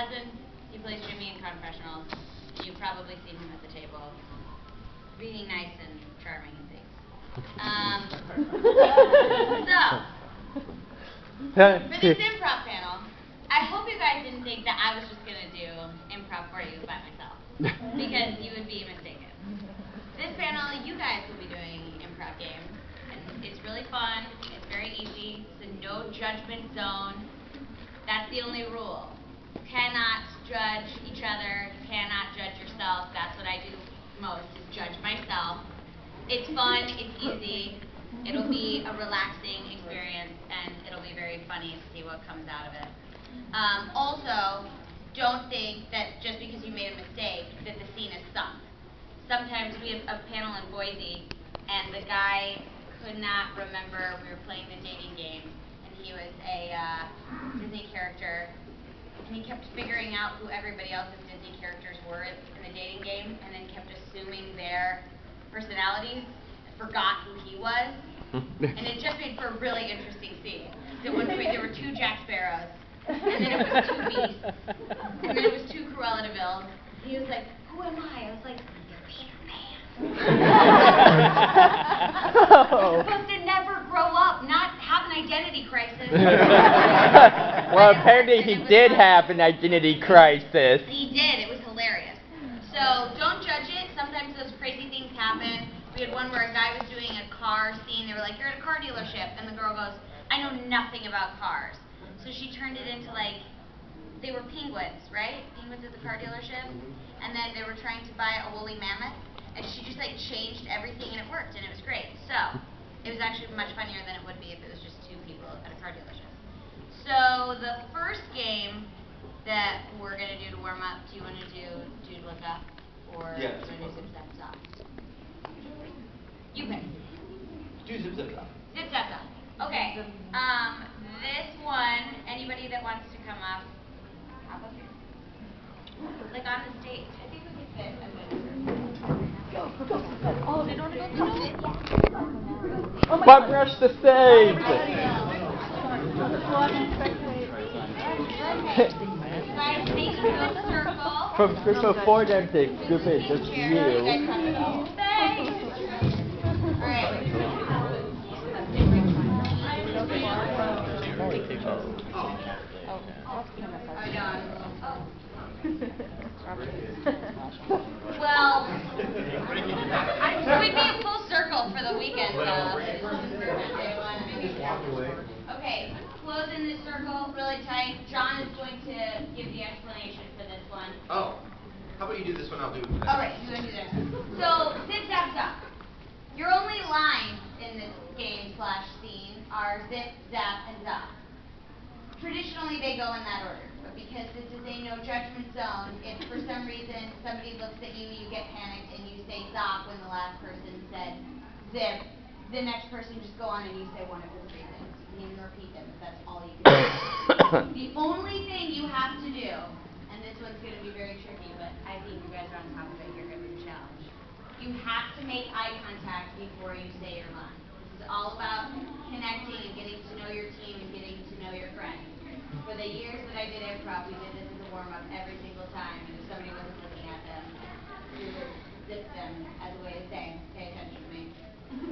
Cousins, he plays Jimmy in Confessionals. You've probably seen him at the table, being nice and charming and things. So, for this improv panel, I hope you guys didn't think that I was just going to do improv for you by myself, because you would be mistaken. This panel, you guys will be doing improv games, and it's really fun, it's very easy, it's a no judgment zone. That's the only rule. You cannot judge each other, you cannot judge yourself. That's what I do most, is judge myself. It's fun, it's easy, it'll be a relaxing experience, and it'll be very funny to see what comes out of it. Also, don't think that just because you made a mistake that the scene is sunk. Sometimes we have a panel in Boise, and the guy could not remember, we were playing the dating game, and he was a Disney character, and he kept figuring out who everybody else's Disney characters were in the dating game, and then kept assuming their personalities, and forgot who he was, and it just made for a really interesting scene. So at one point there were 2 Jack Sparrows, and then it was 2 Beasts, and then it was 2 Cruella de Vil. He was like, who am I? I was like, you're supposed to never grow up, not have an identity crisis. Well, apparently he did have an identity crisis. He did. It was hilarious. So don't judge it. Sometimes those crazy things happen. We had one where a guy was doing a car scene. They were like, you're at a car dealership. And the girl goes, I know nothing about cars. So she turned it into like, they were penguins, right? Penguins at the car dealership. And then they were trying to buy a woolly mammoth. And she just like changed everything and it worked and it was great. So it was actually much funnier than it would be if it was just 2 people at a car dealership. So the first game that we're going to do to warm up, do you want to do Dude Look Up or do you want to do Zip Zap Zop? You pick. Do Zip Zap Zop. Zip Zap Zop. Okay. This one, anybody that wants to come up, hop up here. Like on the stage. I think we could fit a good Oh, they don't want to go touch it? Oh my God. Rush the stage! From Crystal Ford and the group is just you. Well, we'd be a full circle for the weekend, though. Okay, close in this circle really tight. John is going to give the explanation for this one. Oh, how about you do this one? I'll do it. All right, you want to do that. So, zip, zap, zop. Your only lines in this game / scene are zip, zap, and zop. Traditionally, they go in that order. But because this is a no judgment zone, if for some reason somebody looks at you, you get panicked, and you say zop when the last person said zip, the next person just go on and you say one of the 3 things. You can even repeat them if that's all you can do. The only thing you have to do, and this one's going to be very tricky, but I think you guys are on top of it, you're going to be challenged. You have to make eye contact before you say your line. This is all about connecting and getting to know your team and getting to know your friends. For the years that I did improv, we did this as a warm-up every single time, and if somebody wasn't looking at them, we would zip them as a way of saying, pay attention to me.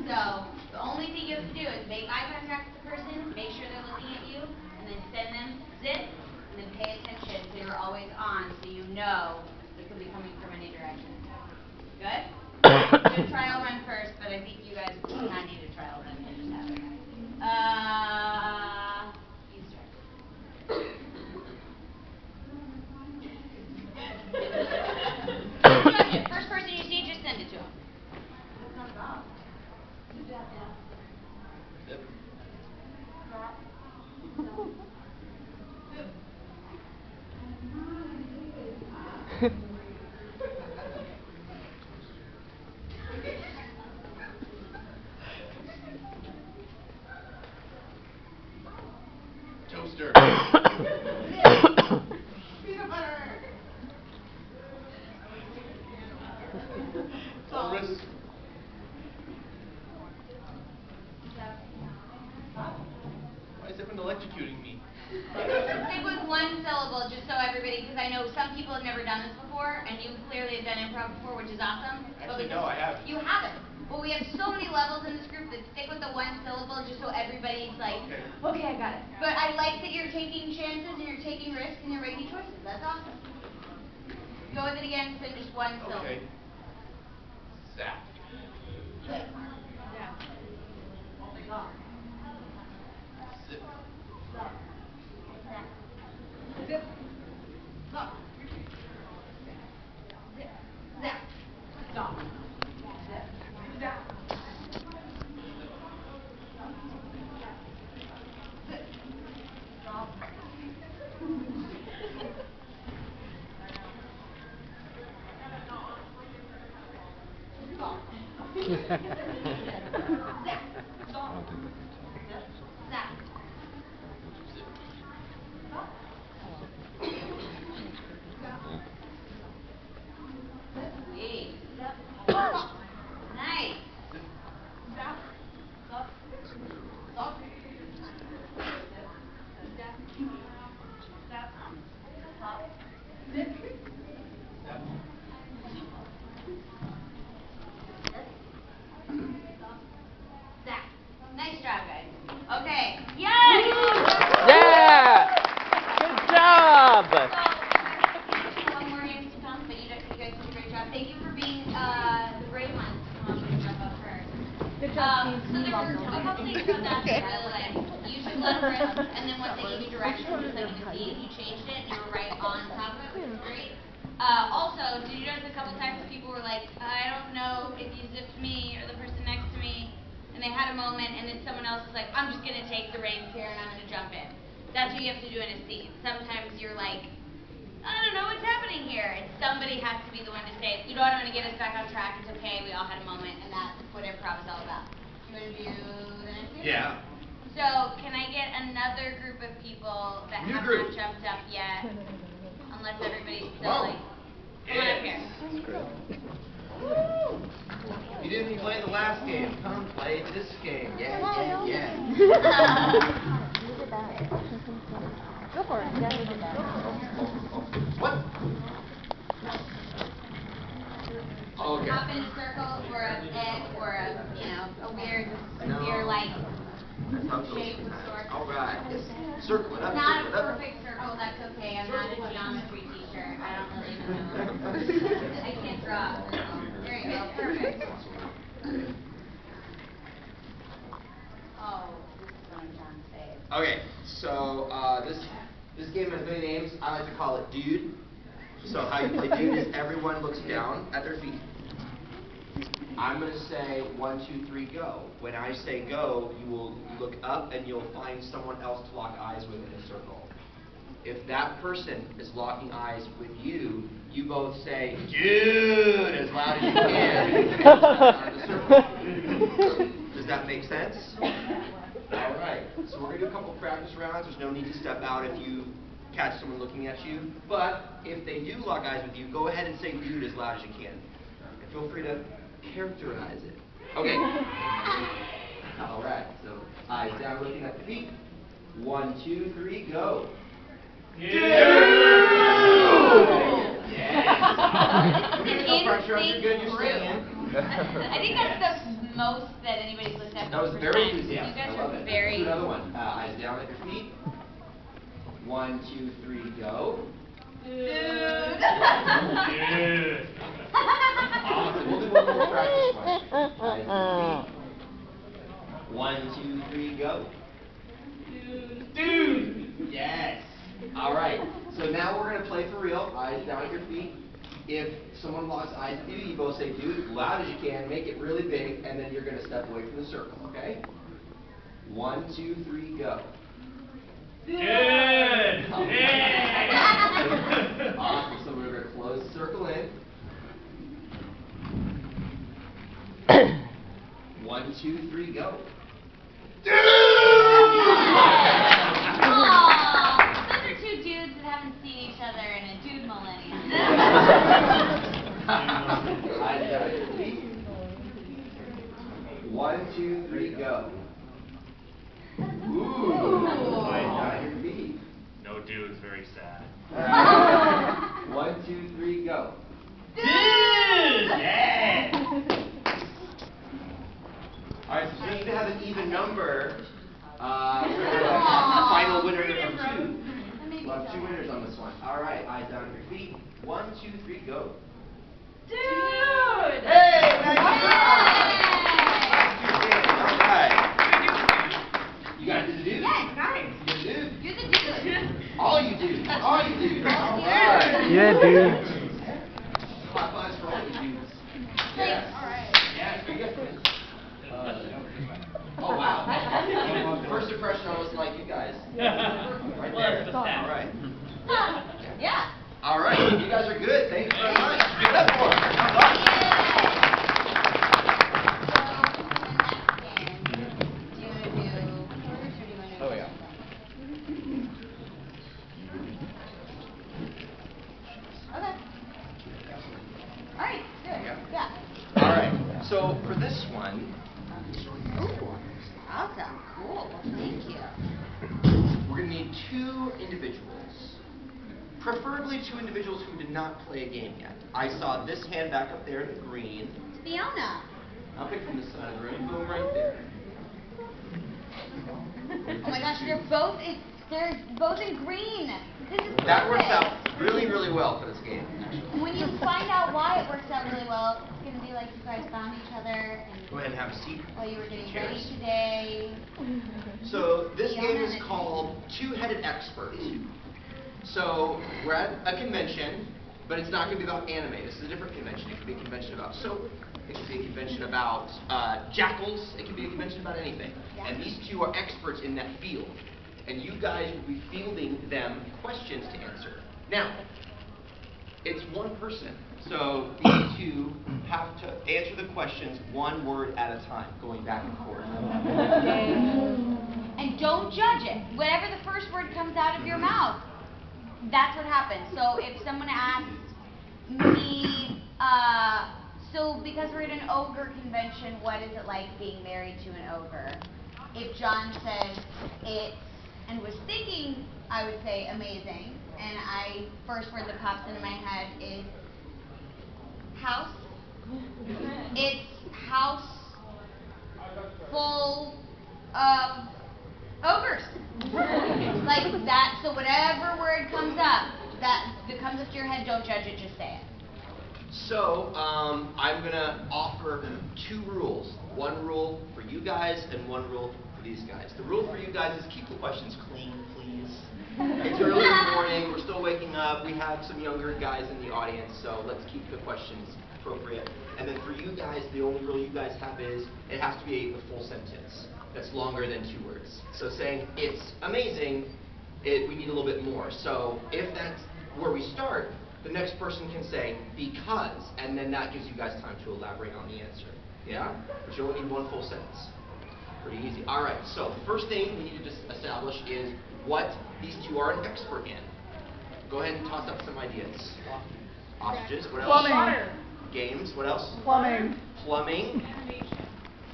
So, the only thing you have to do is make eye contact with the person, make sure they're looking at you, and then send them zip, and then pay attention so you're always on, so you know it could be coming from any direction. Good? I'm going to trial run first, but I think you guys do not need a trial run. I just have it. You start. First person you see, just send it to him. Toaster. Peanut butter. Walrus. Why is everyone electrocuting me. Stick with one syllable, just so everybody, because I know some people have never done this before, and you clearly have done improv before, which is awesome. Actually, no, I haven't. You haven't. But we have so many levels in this group that stick with the one syllable, just so everybody's like, okay, I got it. But I like that you're taking chances and you're taking risks and you're making choices. That's awesome. Go with it again, so just one syllable. Okay. Zap. Zip. Zip. Zip. Stop. Zip. Zap. Stop. Zip. Zap. Zip. Stop. Stop. Zap. Stop. Zap. Sweet. Nice. Zap. Stop. Stop. Zap. Zap. Stop. Zip. Zap. Stop. Zap. Nice job, guys. Okay. Yes! Yeah! Good job! So, one more games to come, but you guys did a great job. Thank you for being the brave ones to come up and jump up first. Good job, So there were a couple things about that that I really like. You took a lot of risks, and then once they gave you direction, just like in the scene, you changed it, and you were right on top of it, which was great. Also, did you notice a couple times people were like, I don't know if you zipped me or the person next to me, and they had a moment, and then someone else was like, I'm just going to take the reins here, and I'm going to jump in. That's what you have to do in a scene. Sometimes you're like, I don't know what's happening here. And somebody has to be the one to say, you know what, I'm going to get us back on track. It's okay, we all had a moment, and that's what improv is all about. You want to do the next game? Yeah. So, can I get another group of people that New have group. not jumped up yet? Unless everybody's still Whoa. like, come on up here. You didn't play the last game. Come play this game. Yeah, yeah, yeah. Go for it. Yeah, we did that. What? Okay. Hop in a circle or an egg or a, a weird No. sphere-like That's how it goes shape of sometimes. sorts. All right. Yes. Circle it up. Not a Circle it up. perfect circle, that's okay. I'm not a geometry teacher. I don't really even know. I can't draw. So. There you go. Perfect. Oh, this is what I'm trying to say. Okay, so this game has many names. I like to call it Dude. So how you play Dude is everyone looks down at their feet. I'm going to say 1, 2, 3, go. When I say go, you will look up and you'll find someone else to lock eyes with in a circle. If that person is locking eyes with you, you both say, Dude, as loud as you can out of the circle. Does that make sense? All right, so we're going to do a couple practice rounds. There's no need to step out if you catch someone looking at you. But if they do lock eyes with you, go ahead and say Dude as loud as you can. And feel free to characterize it. Okay. All right, so eyes down, looking at the feet. 1, 2, 3, go. Dude! Yes! It's No pressure on you. an Good, you're group. staying in. I think that's the most that anybody's looked at. That was for very time. enthusiastic. You guys I love are it. very. Let's do another one. Eyes down at your feet. 1, 2, 3, go. Dude. Awesome. We'll do one more practice one. Eyes at your feet. 1, 2, 3, go. Dude. Yes. All right. So now we're going to play for real. Eyes down at your feet. If someone locks eyes with you, you both say Dude, loud as you can, make it really big, and then you're going to step away from the circle, okay? 1, 2, 3, go. Good! Awesome. So we're going to close the circle in. 1, 2, 3, go. Aw, those are two dudes that haven't seen each other in a dude millennium. Eyes down at your feet. 1, 2, 3, go. Ooh. We'll have 2 winners on this one. All right, eyes down at your feet. 1, 2, 3, go. Dude! Hey, nice job! All right. You guys did the dude? Yes, nice. You're the dude. You're the dude. All you dudes. All you dudes. All right. Yeah, dude. High fives for all you dudes. Thanks. All right. Yeah, so you guys win. Oh, wow. First impression, I was like you guys. Right there. All right. Yeah. All right. You guys are good. Thank you very much. Give that for them. Oh, yeah. Okay. All right, good. Yeah. All right. So for this one, Ooh, awesome. Cool. Well, thank you. we're going to need 2 individuals. Preferably 2 individuals who did not play a game yet. I saw this hand back up there in the green. Fiona. I'll pick from this side of the room. Boom, right there. Oh my gosh, they're both in green. This is That works perfect. out really, really well for this game. When you find out why it works out really well, it's going to be like you guys found each other and Go ahead and have a seat. while you were getting Cheers. ready today. So this game is called Two-Headed Expert. So we're at a convention, but it's not going to be about anime. This is a different convention. It could be a convention about soap. It could be a convention about jackals. It could be a convention about anything. Yeah. And these 2 are experts in that field. And you guys will be fielding them questions to answer. Now, it's 1 person. So these 2 have to answer the questions 1 word at a time, going back and forth. And don't judge it. Whatever the first word comes out of your mouth, that's what happens. So if someone asks me, so because we're at an ogre convention, what is it like being married to an ogre? If John says it's, and was thinking, I would say amazing, and first word that pops into my head is house. It's house full of ogres. Like that, so whatever word comes up, that comes up to your head, don't judge it, just say it. So, I'm going to offer 2 rules. 1 rule for you guys and 1 rule for these guys. The rule for you guys is keep the questions clean, please. It's early in the morning, we're still waking up, we have some younger guys in the audience, so let's keep the questions appropriate. And then for you guys, the only rule you guys have is, it has to be a full sentence that's longer than 2 words. So saying, it's amazing, we need a little bit more. So if that's where we start, the next person can say, because, and then that gives you guys time to elaborate on the answer. Yeah? But you only need 1 full sentence. Pretty easy. All right, so the first thing we need to just establish is what these 2 are an expert in. Go ahead and toss up some ideas. Ostriches, what else? Plumbing. Games, what else? Plumbing. Plumbing.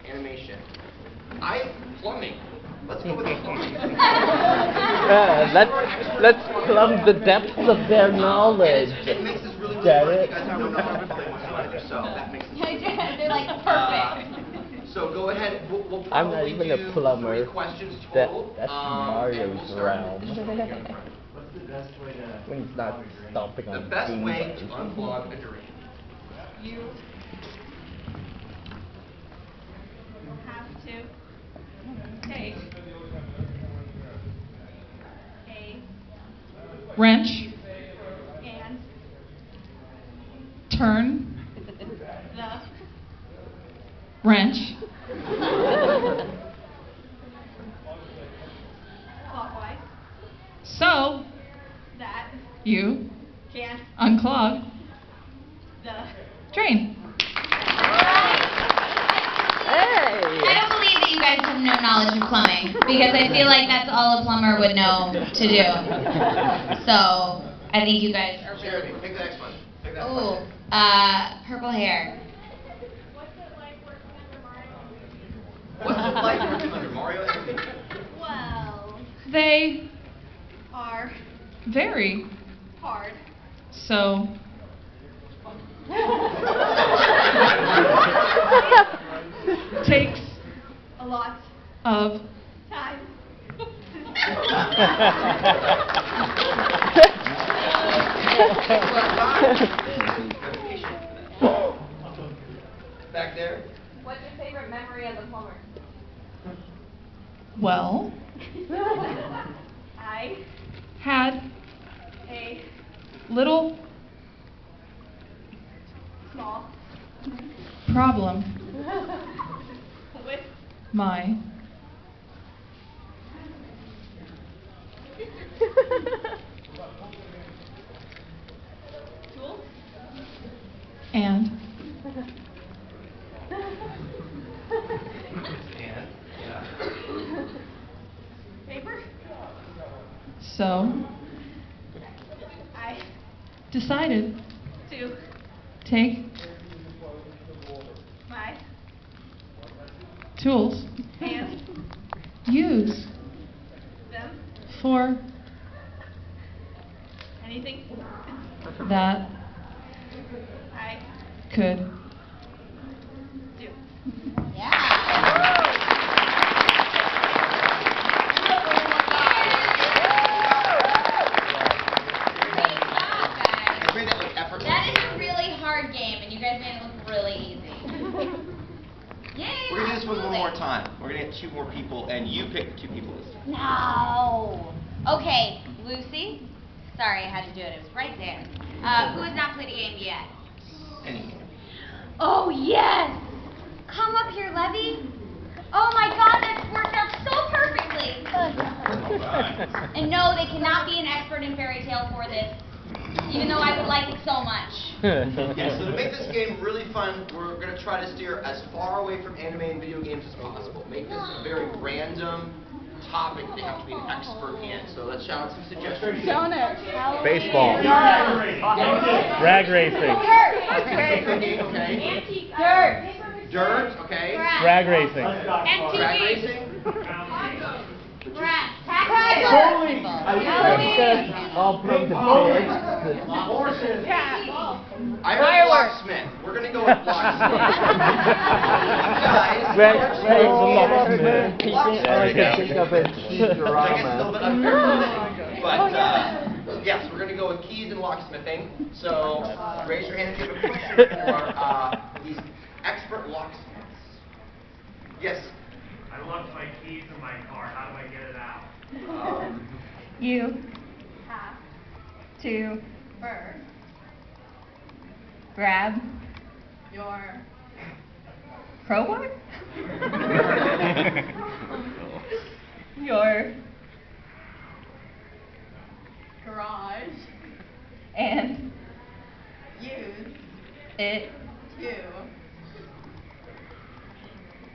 Animation. Plumbing. Let's go with the plumbing. Let's plumb the depths of their knowledge. It makes this really Get good. it? You guys have no knowledge of plumbing whatsoever, so that makes it They're like perfect. So go ahead. We'll I'm not probably even do a plumber. 3 questions total. That's and Mario's we'll start realm. with the When he's not stomping on best way to things. unclog a drain. You have to take a wrench and turn the wrench clockwise so that you can unclog the drain. I don't believe that you guys have no knowledge of plumbing, because I feel like that's all a plumber would know to do. So, I think you guys are really... Cherami, pick the next one. Pick that Ooh, one. purple hair. What's it like working under Mario? What's it like working under Mario? Well, they are very hard. So takes a lot of time. Back there. What's your favorite memory as a plumber? Well, I had a little small problem. with My tools and paper. so I decided to take my tools and use them for anything that I could do. I made that look effortless. That is a really hard game, and you guys made it look really easy. Yay! We're gonna do this one absolutely. more time. We're gonna get 2 more people, and you pick the 2 people this time. No. Okay, Lucy. Sorry, I had to do it. It was right there. Who has not played a game yet? Any. Oh yes! Come up here, Levy. Oh my God, that's worked out so perfectly. And no, they cannot be an expert in fairy tale for this, even though I would like it so much. Yeah, so to make this game really fun, we're going to try to steer as far away from anime and video games as possible. Make this a very random topic that they have to be an expert in. So let's shout out some suggestions. Baseball. Drag racing. Okay. Dirt, okay. Drag racing. Drag racing. All from the I heard locksmith. We're going to go with locksmith. Guys, locksmith. I guess it's a little bit unfair, but yes, we're going to go with keys and locksmithing. So raise your hand if you have a question for these expert locksmiths. Yes. I lost my keys in my car. How do I get it out? you Have to first grab your crowbar, your garage and use it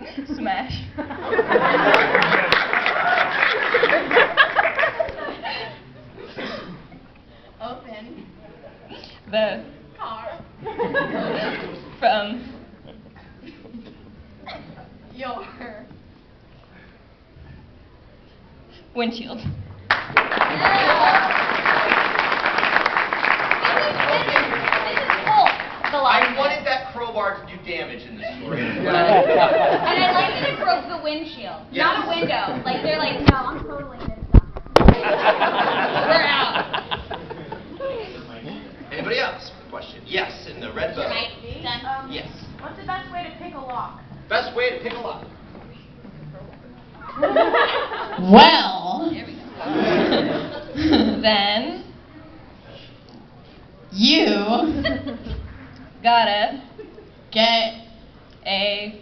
to smash open the car from your windshield. I wanted that crowbar to do damage in this story. And I like that it broke the windshield, not a window. Like they're like, no, I'm totally this stuff. We're out. Anybody else? Question? Yes, in the red boat. Right? Done. Yes. What's the best way to pick a lock? Best way to pick a lock. Well, There we go. then you gotta get a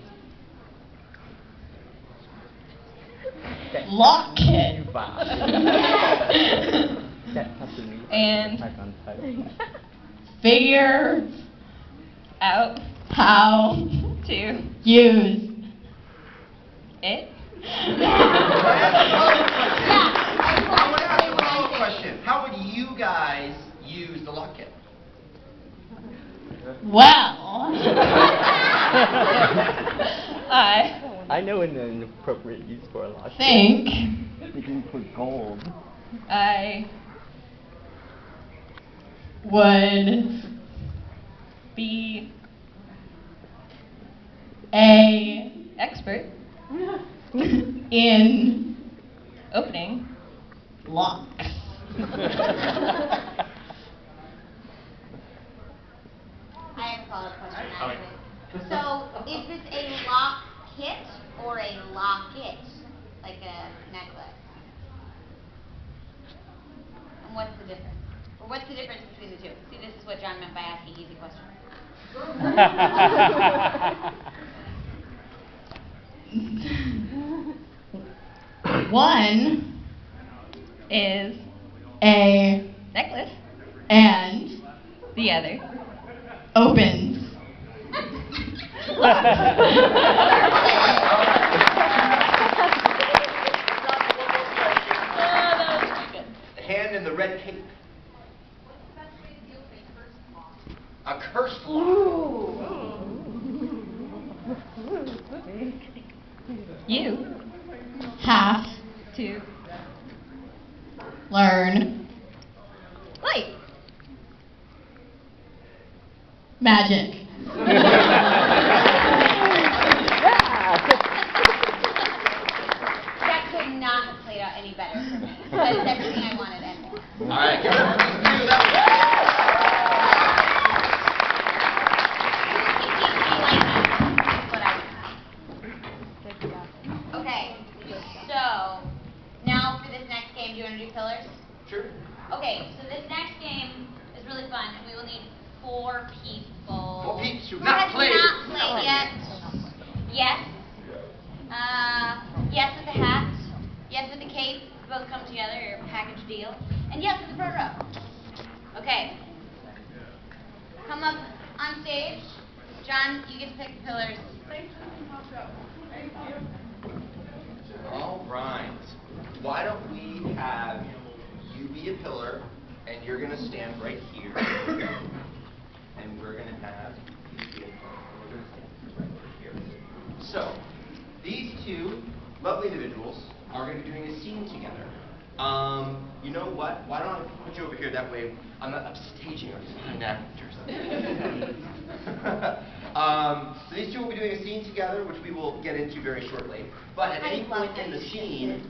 lock kit and figure out how to use it. I want to ask a follow-up question. How would you guys use the lock kit? Well, I know an inappropriate use for a lock. think You can put gold. I would be a expert in opening locks. follow-up question, actually. So, is this a lock kit or a locket? Like a necklace? And what's the difference? Or what's the difference between the two? See, this is what John meant by asking easy questions. One is a necklace, and the other opens. Hand in the red cape. A curse lock. You have to learn light magic. That could not have played out any better for me. That is everything I wanted and more. All right, give it up for these two. That was Okay, so now for this next game, do you want to do pillars? Sure. Okay, so this next game is really fun. We will need 4 people. 4 peeps who've Who not has played. not played yet? Yes. Yes with the hat. Yes with the cape. Both come together, your package deal. And yes with the front row. Okay. Come up on stage. John, you get to pick the pillars. All right. Why don't we have you be a pillar, and you're going to stand right here. And we're going to have you be a pillar, and we're going to stand right here. So, these two lovely individuals are going to be doing a scene together. You know what? Why don't I put you over here? That way I'm not upstaging or behind actors. So these two will be doing a scene together, which we will get into very shortly. But at any point in the scene,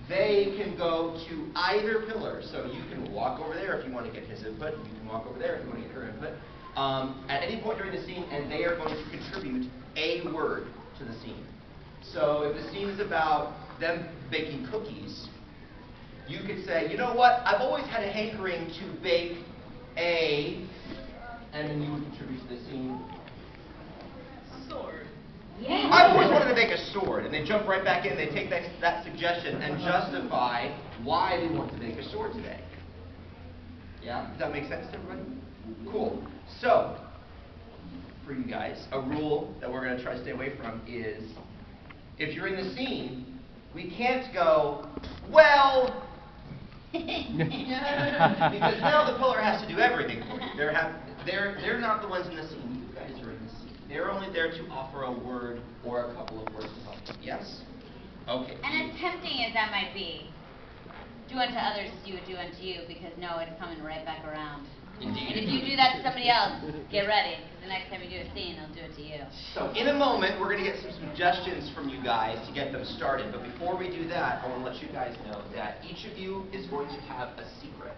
they can go to either pillar. So you can walk over there if you want to get his input. You can walk over there if you want to get her input. At any point during the scene, and they are going to contribute a word to the scene. So if the scene is about them baking cookies, you could say, you know what, I've always had a hankering to bake a, and then you would contribute to the scene. Sword. Yeah. I've always wanted to make a sword, and they jump right back in, they take that suggestion and justify why they want to make a sword today. Yeah, does that make sense to everybody? Cool. So, for you guys, a rule that we're going to try to stay away from is, if you're in the scene, we can't go, well, because now the pillar has to do everything for you. They're not the ones in the scene. You guys are in the scene. They're only there to offer a word or a couple of words to help. Yes? Okay. And as tempting as that might be, do unto others as you would do unto you, because no, it's coming right back around. Indeed. And if you do that to somebody else, get ready, because the next time you do a scene, they'll do it to you. So in a moment, we're going to get some suggestions from you guys to get them started. But before we do that, I want to let you guys know that each of you is going to have a secret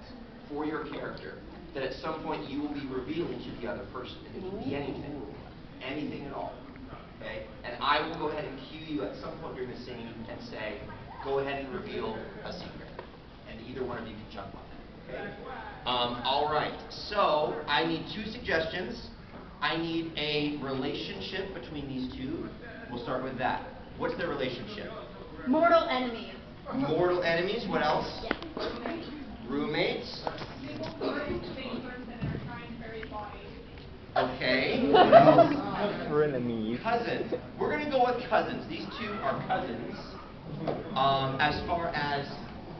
for your character that at some point you will be revealing to the other person. And it can be anything. Anything at all. Okay? And I will go ahead and cue you at some point during the scene and say, go ahead and reveal a secret. And either one of you can jump on it. Okay? All right. So I need 2 suggestions. I need a relationship between these two. We'll start with that. What's their relationship? Mortal enemies. Mortal enemies. What else? Roommates. Okay. What else? Frenemies. Cousins. We're going to go with cousins. These two are cousins. As far as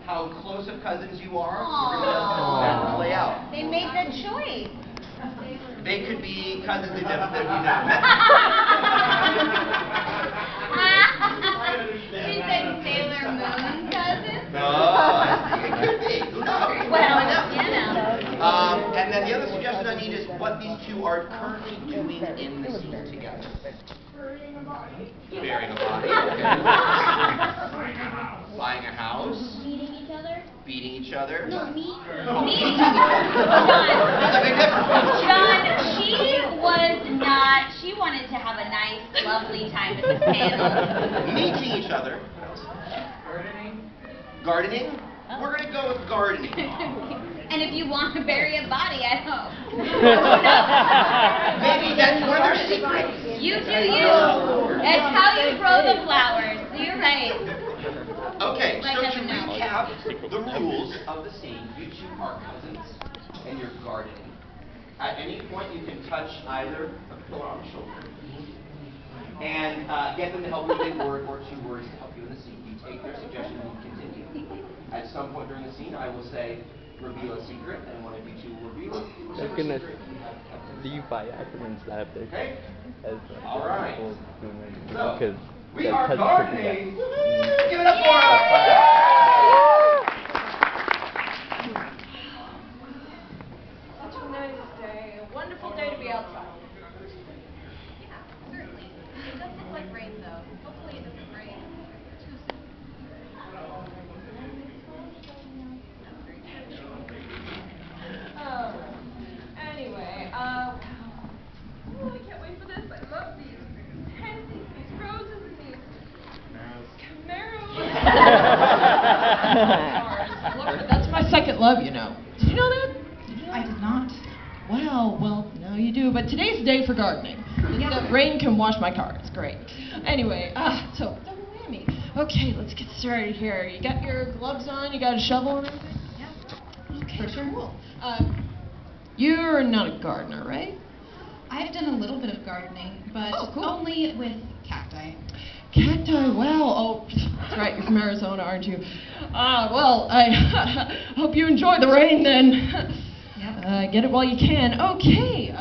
how close of cousins you are, we're going to let that play out. They made that choice. They could be cousins that we never met. She said Sailor Moon cousins? No, it could be. Who knows? Well, you know. And then the other suggestion I need is what these two are currently doing in the scene together. Burying a body. Burying a body. Okay. Buying a house. Beating each other? Beating each other. No, me. Oh. Meeting each other. John. That's a big difference. John, she was not. She wanted to have a nice, lovely time at this panel. Meeting each other. Gardening? We're going to go with gardening. And if you want to bury a body at home. Maybe that's one of their secrets. You do you. That's how you grow the flowers. You're right. Okay, Like so to doesn't know. recap the rules of the scene, you two are cousins, and you're gardening. At any point, you can touch either a pillar on the shoulder and get them to help you with a word or two words to help you in the scene. You take their suggestion and you continue. At some point during the scene, I will say, reveal a secret, and one of you two will reveal it. They're gonna leave by accident slap their Okay? as All right. So, because we are gardening. Give it up for us. Such a nice day. A wonderful day to be outside. Yeah, certainly. It does look like rain, though. Hopefully it doesn't rain too soon. Anyway, I can't wait for this. I love these pansies, these roses, and these camaros. Look, that's my second love, you know. Did you know that? I did not. Wow, well, now you do. But today's the day for gardening. The rain can wash my car. It's great. Anyway, so double whammy. Okay, let's get started here. You got your gloves on? You got a shovel and everything? Yeah. Okay, For sure. cool. You're not a gardener, right? I've done a little bit of gardening, but Oh, cool. only with cacti. Cacti, wow. Oh, that's right, you're from Arizona, aren't you? Well, I hope you enjoy the rain then. Yep. Get it while you can. Okay,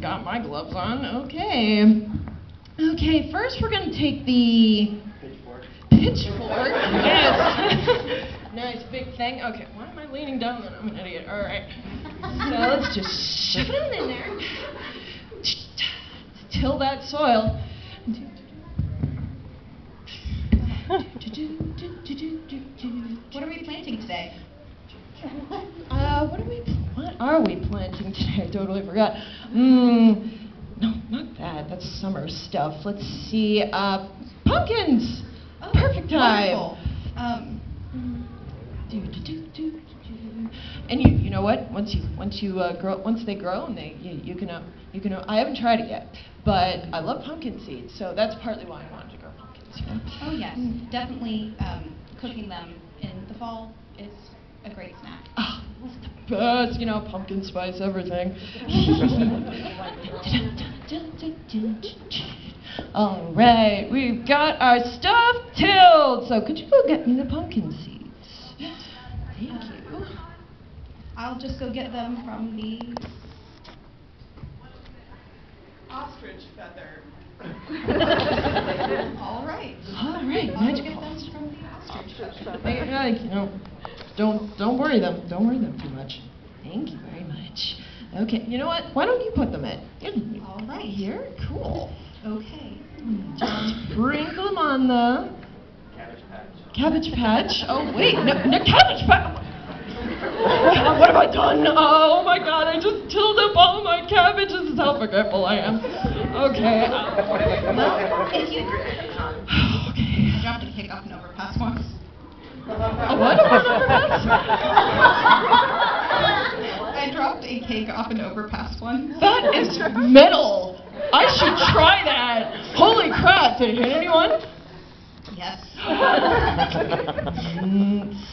got my gloves on. Okay. Okay, first we're going to take the pitchfork. Yes. Nice big thing. Okay, why am I leaning down then? I'm an idiot. All right. So let's just shove it in there. Till that soil. What are we planting today? What are we planting today? I totally forgot. No, not that. That's summer stuff. Let's see. Pumpkins. Oh, Perfect time. Wonderful. And you know what? Once they grow, and you can I haven't tried it yet, but I love pumpkin seeds, so that's partly why I wanted to grow pumpkins. You know? Oh yes, definitely. Cooking them in the fall is a great snack. Oh, it's the best, you know, pumpkin spice everything. All right, we've got our stuff tilled. So could you go get me the pumpkin seeds? Yes. Thank you. I'll just go get them from the Ostrich feather. All right. All right, I'll magic get them balls. from the ostrich feather. You know, don't worry them. Don't worry them too much. Thank you very much. Okay, you know what? Why don't you put them in? All right. Here, cool. Okay. Just sprinkle them on the Cabbage patch. Cabbage patch. Oh wait, no cabbage patch. What have I done? Oh my God! I just tilled up all my cabbages. This is how forgetful I am. Okay. Well, if you Okay. I dropped a cake off an overpass once. A what? I dropped a cake off an overpass once. That is metal. I should try that. Holy crap! Did it hit anyone? Yes. So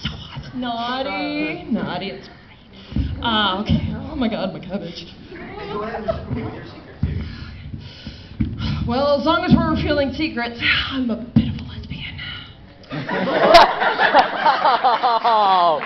hot. Naughty. Naughty. It's great. Okay. Oh my God, my cabbage. And go ahead and just reveal your secret too. Well, as long as we're revealing secrets, I'm a bit of a lesbian. Oh.